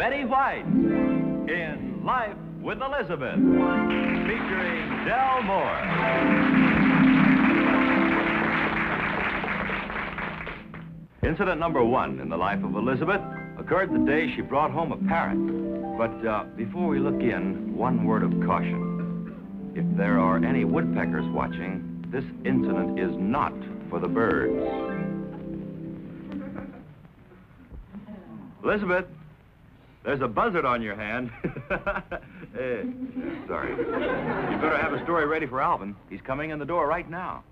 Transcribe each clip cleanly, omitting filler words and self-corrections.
Betty White in Life with Elizabeth, featuring Del Moore. Incident number 1 in the life of Elizabeth occurred the day she brought home a parrot. But before we look in, one word of caution. If there are any woodpeckers watching, this incident is not for the birds. Elizabeth, there's a buzzard on your hand. Sorry. You better have a story ready for Alvin. He's coming in the door right now.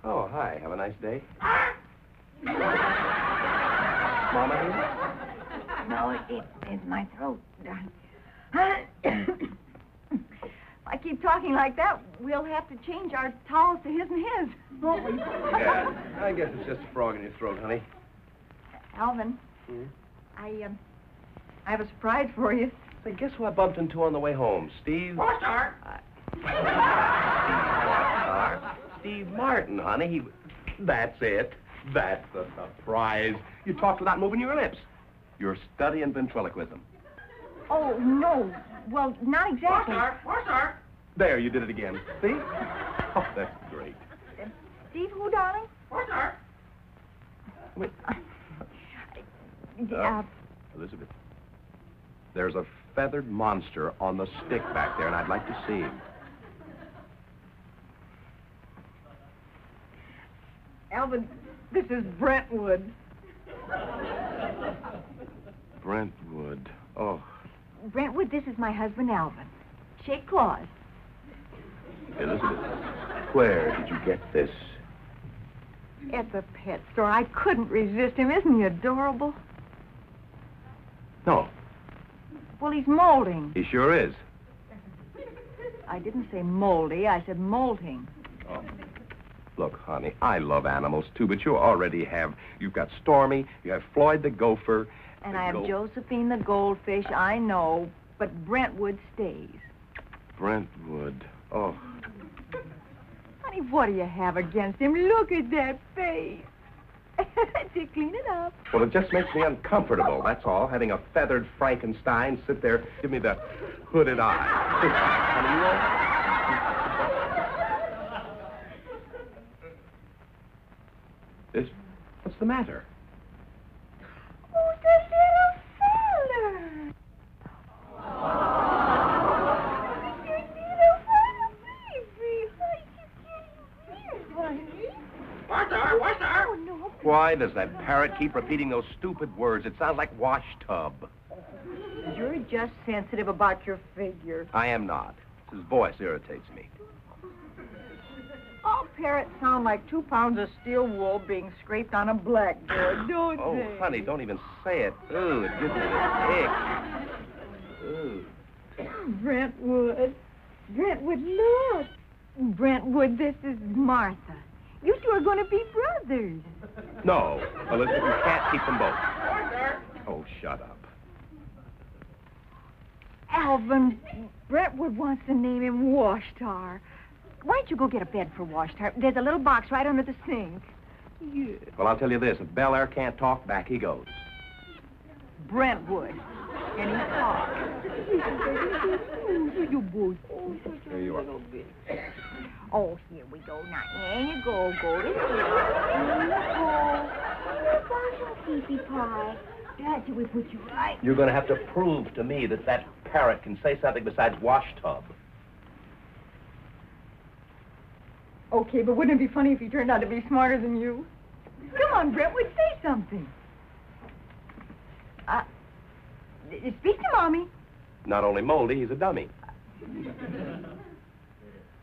Oh, hi. Have a nice day. Mama here? No, it's my throat. If I keep talking like that, we'll have to change our towels to his and his, won't we? Yeah, I guess it's just a frog in your throat, honey. Alvin, I have a surprise for you. Say, guess who I bumped into on the way home? Steve? Four-star. Steve Martin, honey. That's it. That's the surprise. You talked without moving your lips. You're studying ventriloquism. Oh, no. Well, not exactly. Four-star. There, you did it again. See? Oh, that's great. Steve who, darling? Four-star. Wait. Elizabeth, there's a feathered monster on the stick back there, and I'd like to see him. Alvin, this is Brentwood. Brentwood. Oh. Brentwood, this is my husband, Alvin. Shake claws. Elizabeth, where did you get this? At the pet store. I couldn't resist him. Isn't he adorable? No. Well, he's molding. He sure is. I didn't say moldy. I said molting. Oh. Look, honey, I love animals, too, but you already have. You've got Stormy, you have Floyd the gopher. And I have Josephine the goldfish, I know, but Brentwood stays. Brentwood. Oh. Honey, what do you have against him? Look at that face. To clean it up. Well, it just makes me uncomfortable, that's all. Having a feathered Frankenstein sit there, give me the hooded eye. Honey, you all... What's the matter? Oh, the little fella. Oh, the little fella, baby. Four-star. Oh, no. Why does that parrot keep repeating those stupid words? It sounds like wash tub. You're just sensitive about your figure. I am not. His voice irritates me. All parrots sound like 2 pounds of steel wool being scraped on a blackboard, don't Oh, they? honey, don't even say it. Ooh, it gives me the ick. Ooh. Brentwood. Brentwood, look. Brentwood, this is Martha. You two are going to be brothers. No, Elizabeth, you can't keep them both. Oh, shut up. Alvin, Brentwood wants to name him Washtar. Why don't you go get a bed for Washtar? There's a little box right under the sink. Yeah. Well, I'll tell you this. If Bel Air can't talk, back he goes. Brentwood. And he talks. You both. Here you are. Oh, here we go. Now, there you go. Go to here. There you go. Pee pie. That's where we put you right. You're going to have to prove to me that that parrot can say something besides wash tub. Okay, but wouldn't it be funny if he turned out to be smarter than you? Come on, Brentwood, say something. Speak to Mommy. Not only moldy, he's a dummy.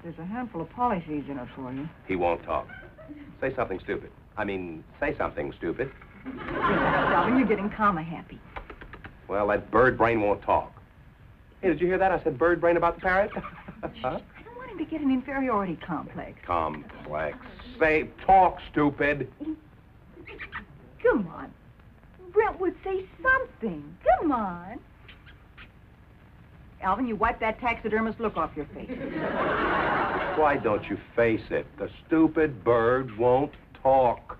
There's a handful of polish seeds in it for you. He won't talk. Say something stupid. Say something stupid. Darling, you're getting karma happy. Well, that bird brain won't talk. Hey, did you hear that? I said bird brain about the parrot. Huh? I don't want him to get an inferiority complex. Complex. Say, talk, stupid. Come on. Brentwood, say something. Come on. Alvin, you wipe that taxidermist look off your face. Why don't you face it? The stupid bird won't talk.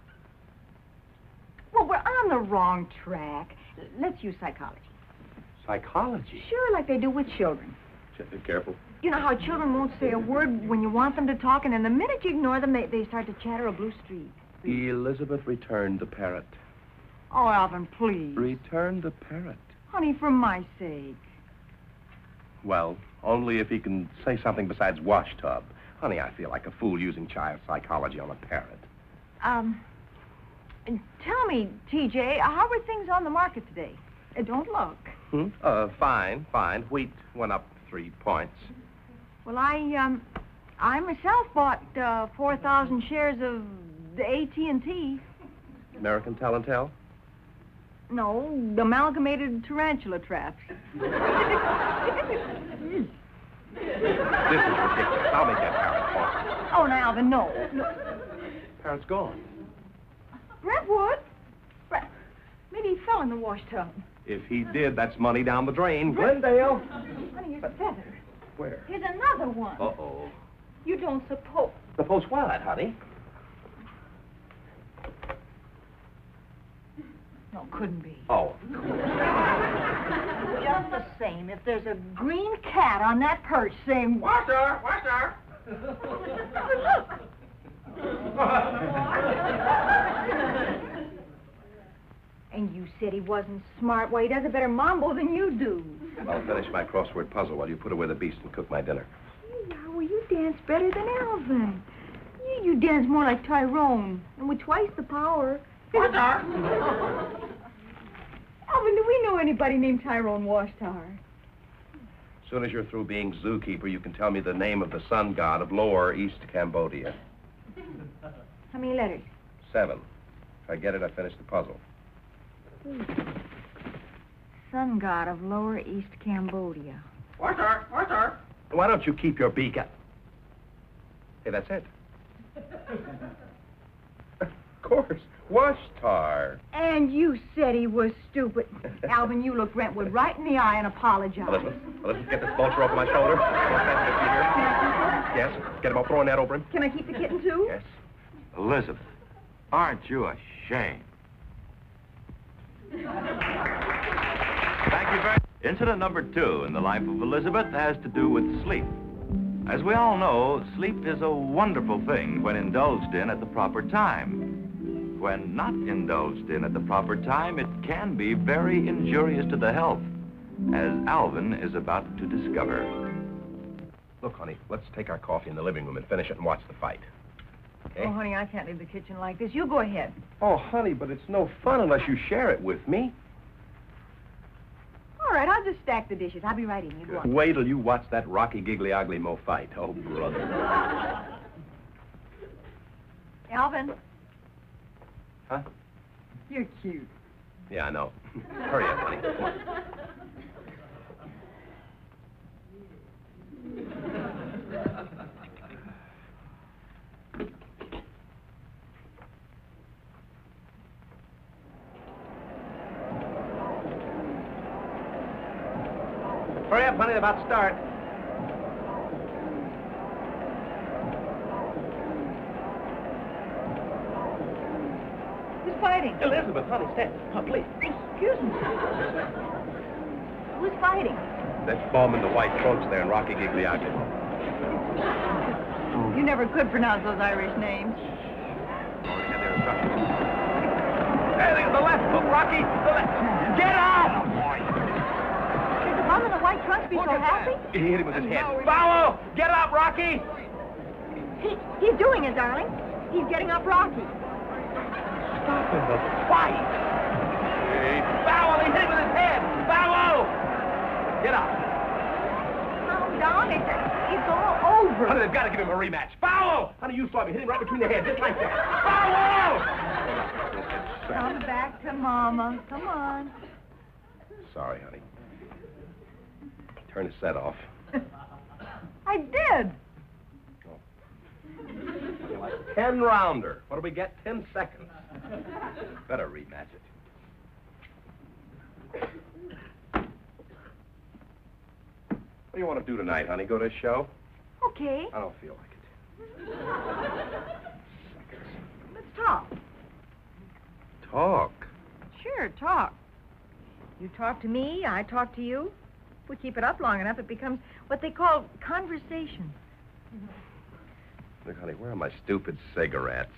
Well, we're on the wrong track. Let's use psychology. Psychology? Sure, like they do with children. Just be careful. You know how children won't say a word when you want them to talk, and then the minute you ignore them, they start to chatter a blue streak. Elizabeth returned the parrot. Oh, Alvin, please. Return the parrot. Honey, for my sake. Well, only if he can say something besides wash tub. Honey, I feel like a fool using child psychology on a parrot. Tell me, TJ, how are things on the market today? Don't look. Fine. Wheat went up 3 points. Well, I myself bought 4,000 shares of the AT&T. American Tell and Tell? No, the amalgamated tarantula traps. This is ridiculous. I'll make that parrot talk. Oh, now, Alvin, no. Parrot's gone. Brentwood? Maybe he fell in the wash tub. If he did, that's money down the drain. Glendale. Honey, here's a feather. Where? Here's another one. Uh-oh. You don't suppose... Suppose what, honey? No, couldn't be. Oh. Just the same, if there's a green cat on that perch saying... Water, water. Look! And you said he wasn't smart. Why, he does a better mambo than you do. I'll finish my crossword puzzle while you put away the beast and cook my dinner. Hey, Howard, you dance better than Alvin. You dance more like Tyrone, and with twice the power. Water. Alvin, do we know anybody named Tyrone Washtar? As soon as you're through being zookeeper, you can tell me the name of the sun god of Lower East Cambodia. How many letters? 7. If I get it, I finish the puzzle. Sun god of Lower East Cambodia. Water, water. Why don't you keep your beak up? Hey, that's it. Of course. Washtar. And you said he was stupid. Alvin, you looked Brentwood right in the eye and apologized. Elizabeth, get this vulture over my shoulder. Yes, get him. I'll throw a net over him. Can I keep the kitten, too? Yes. Elizabeth, aren't you ashamed? Thank you very much. Incident number 2 in the life of Elizabeth has to do with sleep. As we all know, sleep is a wonderful thing when indulged in at the proper time. When not indulged in at the proper time, it can be very injurious to the health, as Alvin is about to discover. Look, honey, let's take our coffee in the living room and finish it and watch the fight. Okay? Oh, honey, I can't leave the kitchen like this. You go ahead. Oh, honey, but it's no fun unless you share it with me. All right, I'll just stack the dishes. I'll be right in. You go on. Wait till you watch that Rocky Giggly Ugly Mo fight. Oh, brother. Alvin. Huh? You're cute. Yeah, I know. Hurry up, honey. Come on. Hurry up, honey, they're about to start. Who's fighting? Elizabeth, honey, stand. Oh, please. Excuse me. Who's fighting? That bum in the white trunks there in Rocky Giggly Ugly. You never could pronounce those Irish names. Already had their instructions. Hey, the left hook, Rocky. The left. Get out! Should the bum in the white trunks be so happy? He hit him with his head. Follow! Get up, Rocky! He's doing it, darling. He's getting up Rocky. Stop the fight! Hey, Foul! He hit him with his head! Foul! Get up! Calm down. It's all over. Honey, they've got to give him a rematch. Foul! Honey, you saw me. Hit him right between the head, just like that. Foul! Come back to Mama. Come on. Sorry, honey. Turn the set off. I did. 10-rounder. What do we get? 10 seconds. Better rematch it. What do you want to do tonight, honey? Go to a show? Okay. I don't feel like it. Let's talk. Talk. Sure, talk. You talk to me, I talk to you. If we keep it up long enough, it becomes what they call conversation. Look, honey, where are my stupid cigarettes?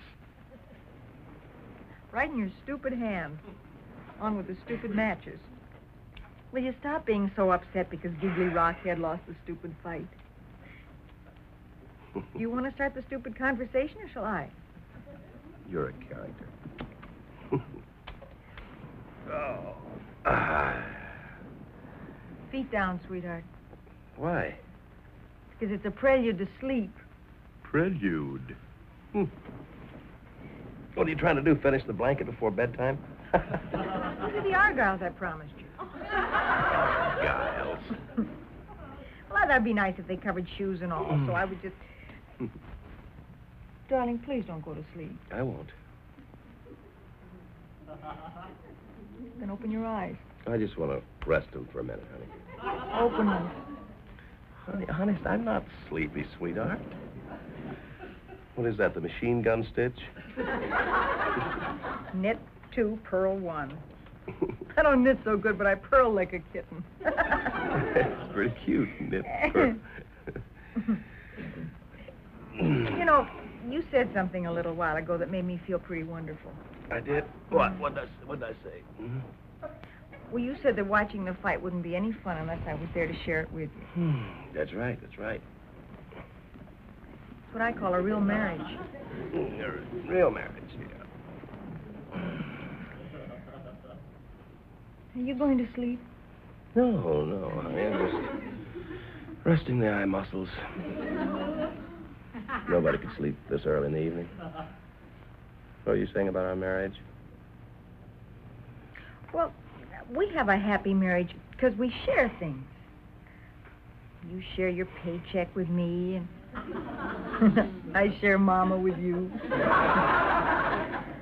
Right in your stupid hand. On with the stupid matches. Will you stop being so upset because Giggly Rockhead lost the stupid fight? You want to start the stupid conversation, or shall I? You're a character. Feet down, sweetheart. Why? Because it's a prelude to sleep. Prelude. What are you trying to do, finish the blanket before bedtime? These are the Argyles I promised you. Giles. Well, that'd be nice if they covered shoes and all, so I would just... Darling, please don't go to sleep. I won't. Then open your eyes. I just want to rest them for a minute, honey. Open them. Honey, honest, I'm not sleepy, sweetheart. What is that, the machine gun stitch? Knit 2, purl 1. I don't knit so good, but I purl like a kitten. It's pretty cute, knit pearl. You know, you said something a little while ago that made me feel pretty wonderful. I did? What? What did I say? Mm-hmm. Well, you said that watching the fight wouldn't be any fun unless I was there to share it with you. That's right, that's right. It's what I call a real marriage. A real marriage, yeah. Are you going to sleep? No, honey, I'm just resting the eye muscles. Nobody could sleep this early in the evening. What are you saying about our marriage? Well, we have a happy marriage because we share things. You share your paycheck with me, and I share Mama with you.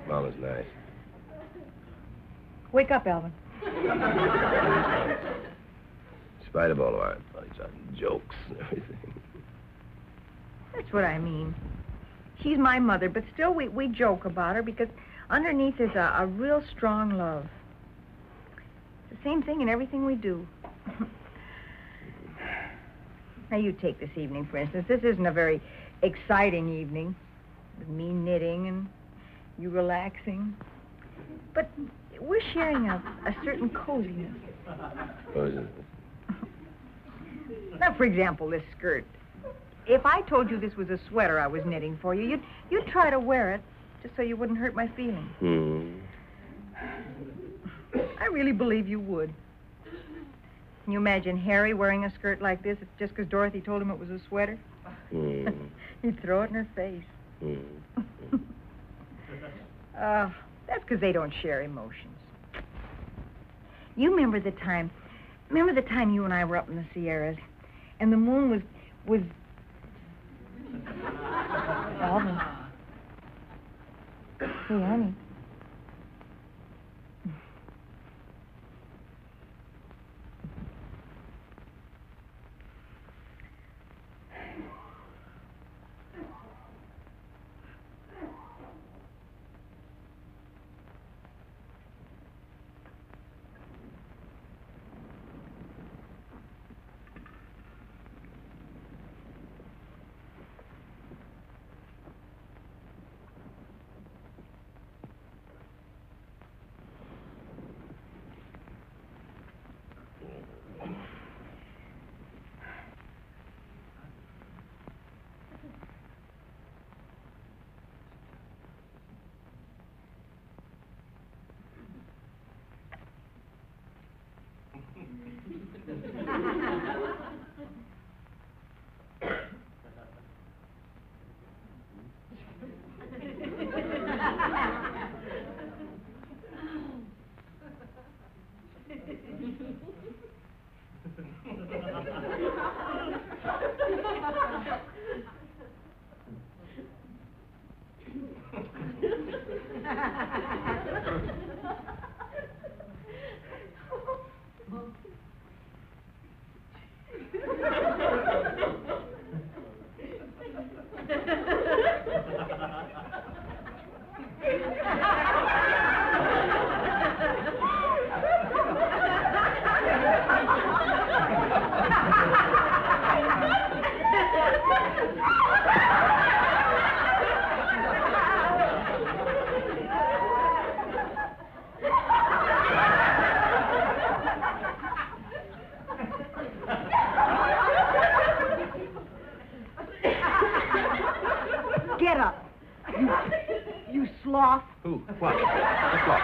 Mama's nice. Wake up, Alvin. In spite of all of our jokes and everything. That's what I mean. She's my mother, but still we joke about her because underneath is a real strong love. It's the same thing in everything we do. Now, you take this evening, for instance. This isn't a very exciting evening with me knitting and you relaxing. But we're sharing a certain coziness. Coziness? Now, for example, this skirt. If I told you this was a sweater I was knitting for you, you'd try to wear it just so you wouldn't hurt my feelings. I really believe you would. Can you imagine Harry wearing a skirt like this just because Dorothy told him it was a sweater? He'd throw it in her face. That's because they don't share emotions. You remember the time you and I were up in the Sierras, and the moon was Alvin. Hey, honey. sloth. Who? What? What's wrong?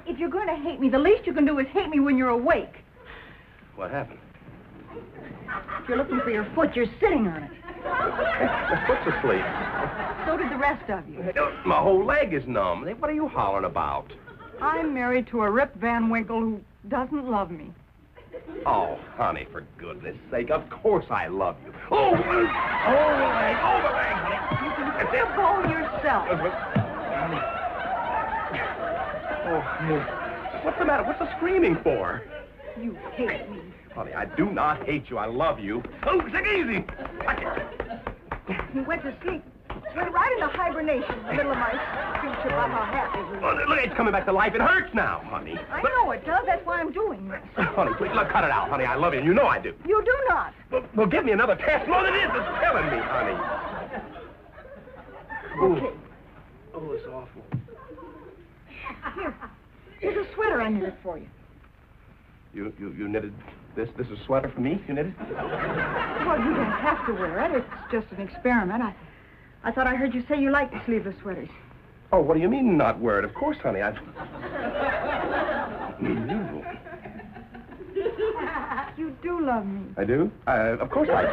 If you're going to hate me, the least you can do is hate me when you're awake. What happened? If you're looking for your foot, you're sitting on it. The foot's asleep. So did the rest of you. My whole leg is numb. What are you hollering about? I'm married to a Rip Van Winkle who doesn't love me. Oh, honey, for goodness sake, of course I love you. Oh, the leg, honey. You can flip all yourself. Oh, what's the matter? What's the screaming for? You hate me. Honey, I do not hate you. I love you. Oh, take it easy. You went to sleep. Went right into hibernation in the middle of my speech about how happy we were. Look, it's coming back to life. It hurts now, honey. I know it does. That's why I'm doing this. Honey, please, look, cut it out, honey. I love you, and you know I do. You do not. Well, give me another test. No, it is. It's killing me, honey. Okay. Oh, it's awful. Here. Here's a sweater I knitted for you. You knitted this? This is a sweater for me? You knitted? Well, you don't have to wear it. It's just an experiment. I thought I heard you say you liked the sleeveless sweaters. Oh, what do you mean not wear it? Of course, honey. You do love me. I do? Of course I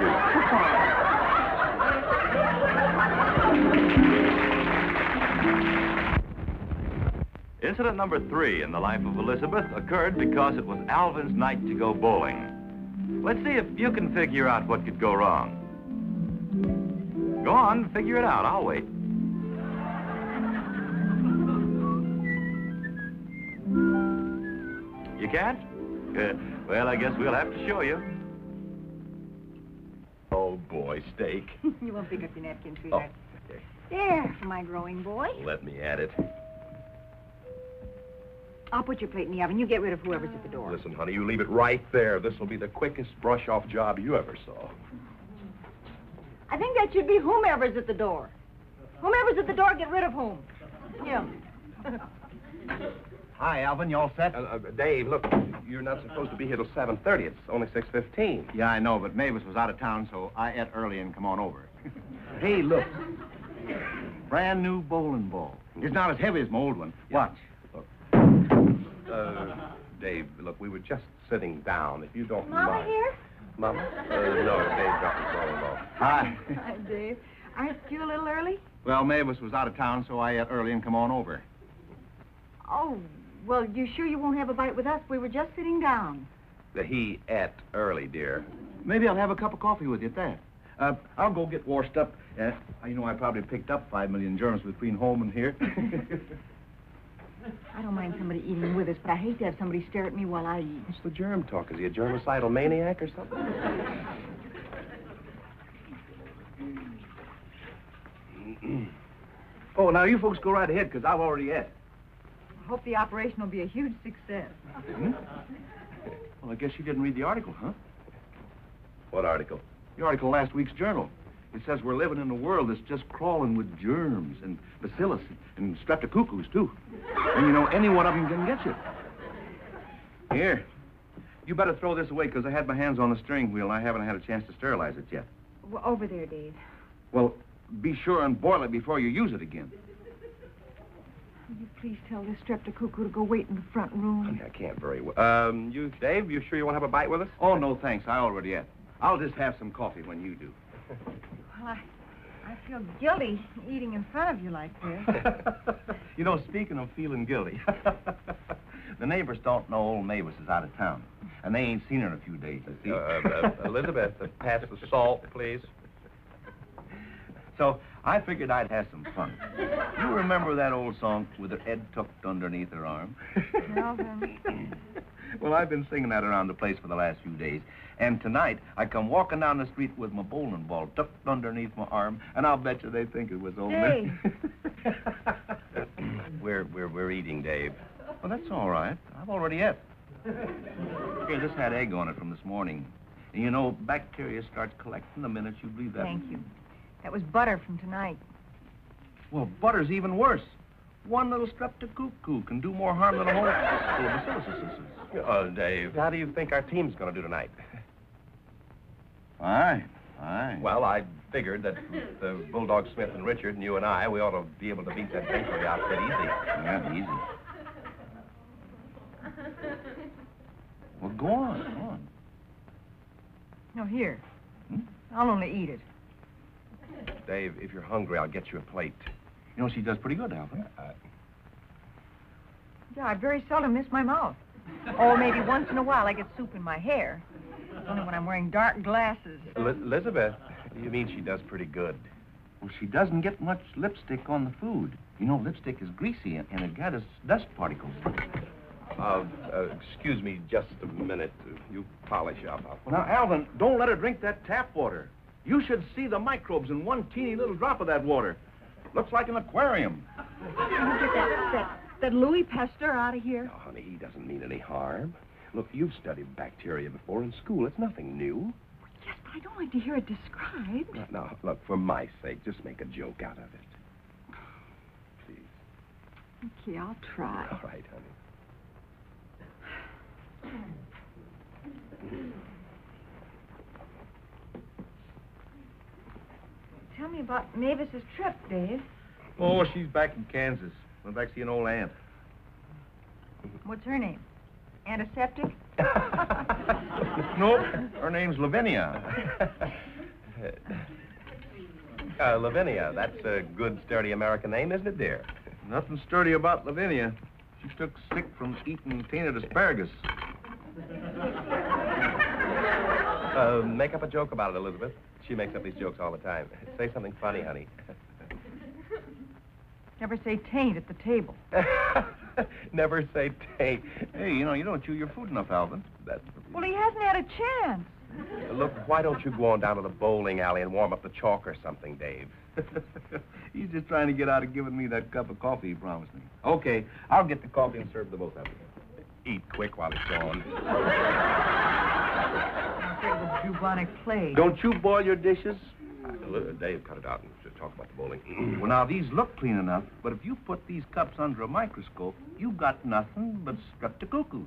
do. Incident number 3 in the life of Elizabeth occurred because it was Alvin's night to go bowling. Let's see if you can figure out what could go wrong. Go on, figure it out. I'll wait. You can't? Well, I guess we'll have to show you. Oh, boy, steak. You won't pick up your napkin, Oh, sweetheart. okay. There, for my growing boy. Let me at it. I'll put your plate in the oven. You get rid of whoever's at the door. Listen, honey, you leave it right there. This will be the quickest brush-off job you ever saw. I think that should be whomever's at the door. Whomever's at the door, get rid of whom. Him. Hi, Alvin. You all set? Dave, look, you're not supposed to be here till 7:30. It's only 6:15. Yeah, I know, but Mavis was out of town, so I ate early and come on over. Hey, look. Brand new bowling ball. It's not as heavy as my old one. Watch. Dave, look, we were just sitting down. If you don't Mama mind. here? Mama? No, Dave got his bowling ball. Hi. Hi, Dave. Aren't you a little early? Well, Mavis was out of town, so I ate early and come on over. Oh, well, you sure you won't have a bite with us? We were just sitting down. He ate early, dear. Maybe I'll have a cup of coffee with you at that. I'll go get washed up. You know, I probably picked up 5 million germs between home and here. I don't mind somebody eating with us, but I hate to have somebody stare at me while I eat. What's the germ talk? Is he a germicidal maniac or something? Oh, now you folks go right ahead, because I've already ate. I hope the operation will be a huge success. Well, I guess you didn't read the article, huh? What article? The article in last week's journal. It says we're living in a world that's just crawling with germs and bacillus and streptococcus, too. And, you know, any one of them can get you. Here. You better throw this away, because I had my hands on the steering wheel, and I haven't had a chance to sterilize it yet. Well, over there, Dave. Well, be sure and boil it before you use it again. Will you please tell this streptocuckoo to go wait in the front room? Honey, I can't very well. Dave, you sure you want to have a bite with us? Oh, no, thanks. I already ate. I'll just have some coffee when you do. Well, I feel guilty eating in front of you like this. You know, speaking of feeling guilty, the neighbors don't know old Mavis is out of town, and they ain't seen her in a few days, you see. Elizabeth, pass the salt, please. So I figured I'd have some fun. You remember that old song, with her head tucked underneath her arm? Well, then. Well, I've been singing that around the place for the last few days. And tonight, I come walking down the street with my bowling ball tucked underneath my arm, and I'll bet you they think it was old Dave. We're eating, Dave. Well, that's all right. I've already ate. Here, this had egg on it from this morning. And you know, bacteria starts collecting the minute you breathe that. Thank you. That was butter from tonight. Well, butter's even worse. One little streptocuckoo can do more harm than a whole full of bacillus. Dave, how do you think our team's going to do tonight? Fine. Aye. Well, I figured that the Bulldog Smith and Richard and you and I, we ought to be able to beat that bakery outfit easy. Yeah, easy. Well, go on, go on. No, here. Hmm? I'll only eat it. Dave, if you're hungry, I'll get you a plate. You know, she does pretty good, Alvin. Yeah, I very seldom miss my mouth. Or maybe once in a while I get soup in my hair. Only when I'm wearing dark glasses. Elizabeth, you mean she does pretty good? Well, she doesn't get much lipstick on the food. You know, lipstick is greasy, and it gathers dust particles. Excuse me just a minute. You polish up. Well, now, Alvin, don't let her drink that tap water. You should see the microbes in one teeny little drop of that water. Looks like an aquarium. Get that Louis Pasteur out of here. No, honey, he doesn't mean any harm. Look, you've studied bacteria before in school. It's nothing new. Yes, but I don't like to hear it described. Now, look, for my sake, just make a joke out of it. Please. Okay, I'll try. All right, honey. Tell me about Mavis's trip, Dave. Oh, she's back in Kansas. Went back to see an old aunt. What's her name? Antiseptic? Nope, her name's Lavinia. Lavinia, that's a good, sturdy American name, isn't it, dear? Nothing sturdy about Lavinia. She took sick from eating tainted asparagus. Make up a joke about it, Elizabeth. She makes up these jokes all the time. Say something funny, honey. Never say taint at the table. Never say taint. Hey, you know, you don't chew your food enough, Alvin. That's... Well, he hasn't had a chance. Look, why don't you go on down to the bowling alley and warm up the chalk or something, Dave? He's just trying to get out of giving me that cup of coffee he promised me. Okay, I'll get the coffee and serve the both of you. Eat quick while it's gone. I'm afraid of the bubonic plague. Don't you boil your dishes? Dave, cut it out and just talk about the bowling. Well, now, these look clean enough, but if you put these cups under a microscope, you've got nothing but streptococcus.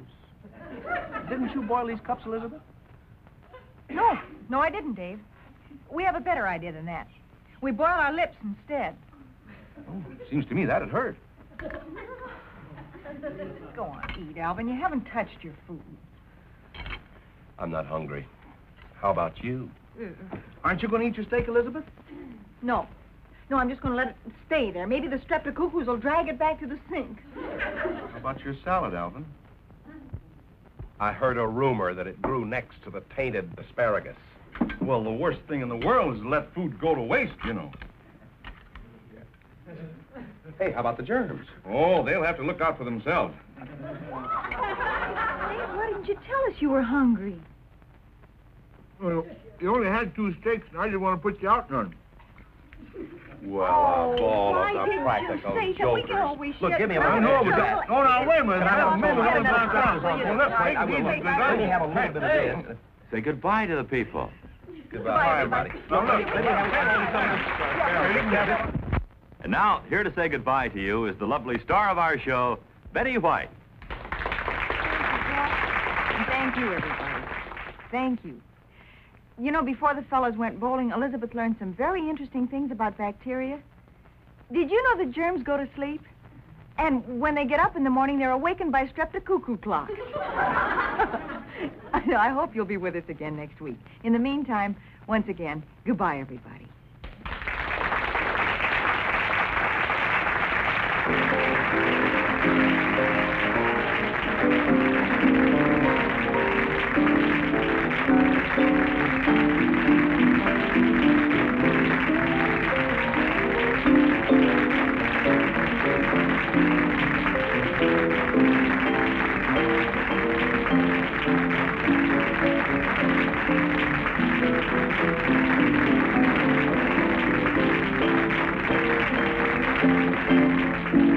Didn't you boil these cups, Elizabeth? No, I didn't, Dave. We have a better idea than that. We boil our lips instead. Oh, seems to me that'd hurt. Go on, eat, Alvin. You haven't touched your food. I'm not hungry. How about you? Aren't you going to eat your steak, Elizabeth? No, I'm just going to let it stay there. Maybe the streptococcus will drag it back to the sink. How about your salad, Alvin? I heard a rumor that it grew next to the tainted asparagus. Well, the worst thing in the world is to let food go to waste, you know. Hey, how about the germs? Oh, they'll have to look out for themselves. Dave, why didn't you tell us you were hungry? Well, you only had 2 steaks, and I didn't want to put you out none. Well, a ball why of the didn't practical you say so? We can jokers. always Look, share- give me a No, minute. no, Hold no, that. no. Oh, now, wait a minute. Can I have a Maybe little we'll bit of down this? down. Well, let's wait. I will. Let Let me have a little bit of this. Say goodbye to the people. Goodbye, everybody. Now, look, let me have And now, here to say goodbye to you is the lovely star of our show, Betty White. And thank you, everybody. Thank you. You know, before the fellows went bowling, Elizabeth learned some very interesting things about bacteria. Did you know that germs go to sleep? And when they get up in the morning, they're awakened by streptocuckoo clocks. I hope you'll be with us again next week. In the meantime, once again, goodbye, everybody.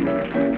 Thank you.